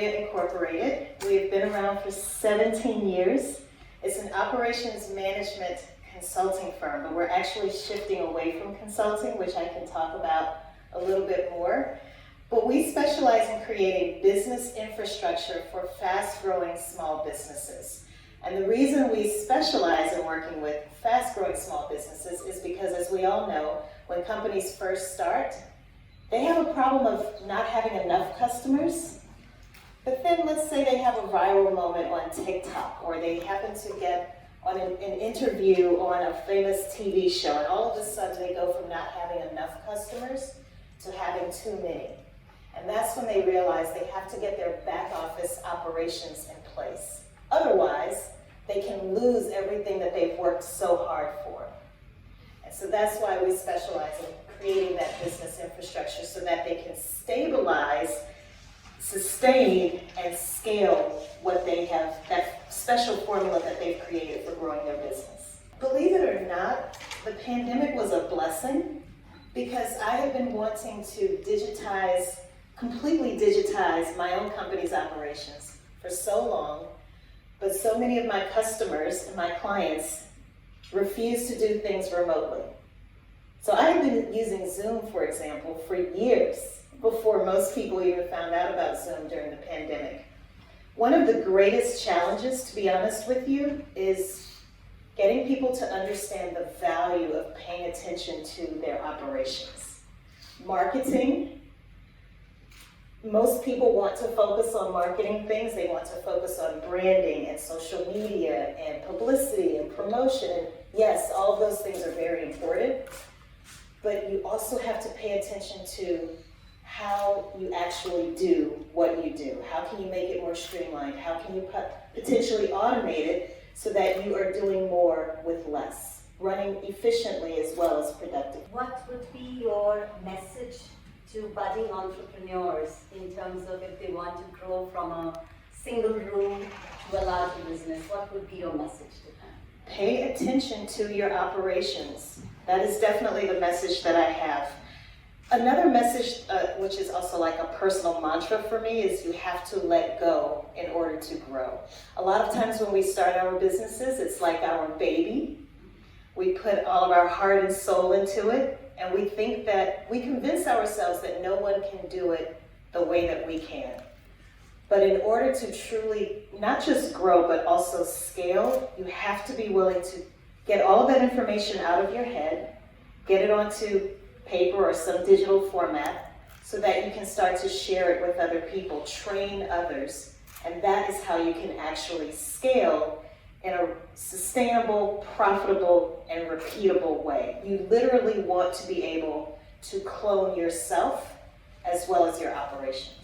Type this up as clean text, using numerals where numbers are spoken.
Equilibria Incorporated. We've been around for 17 years. It's an operations management consulting firm, but we're actually shifting away from consulting, which I can talk about a little bit more. But we specialize in creating business infrastructure for fast-growing small businesses. And the reason we specialize in working with fast-growing small businesses is because, as we all know, when companies first start, they have a problem of not having enough customers. But then let's say they have a viral moment on TikTok, or they happen to get on an interview on a famous TV show, and all of a sudden they go from not having enough customers to having too many. And that's when they realize they have to get their back office operations in place. Otherwise, they can lose everything that they've worked so hard for. And so that's why we specialize in creating that business infrastructure so that they can stabilize, sustain, and scale what they have, that special formula that they've created for growing their business. Believe it or not, the pandemic was a blessing because I have been wanting to completely digitize my own company's operations for so long, but so many of my customers and my clients refuse to do things remotely. So I have been using Zoom, for example, for years before most people even found out about Zoom during the pandemic. One of the greatest challenges, to be honest with you, is getting people to understand the value of paying attention to their operations. Marketing. Most people want to focus on marketing things. They want to focus on branding and social media and publicity and promotion. And yes, all of those things are very important, but you also have to pay attention to how you actually do what you do. How can you make it more streamlined? How can you potentially automate it so that you are doing more with less, running efficiently as well as productively? What would be your message to budding entrepreneurs in terms of if they want to grow from a single room to a larger business? What would be your message to them? Pay attention to your operations. That is definitely the message that I have. Another message, which is also like a personal mantra for me, is you have to let go in order to grow. A lot of times when we start our businesses, it's like our baby. We put all of our heart and soul into it, and we think that we convince ourselves that no one can do it the way that we can. But in order to truly not just grow, but also scale, you have to be willing to get all of that information out of your head, get it onto paper or some digital format so that you can start to share it with other people, train others, and that is how you can actually scale in a sustainable, profitable, and repeatable way. You literally want to be able to clone yourself as well as your operations.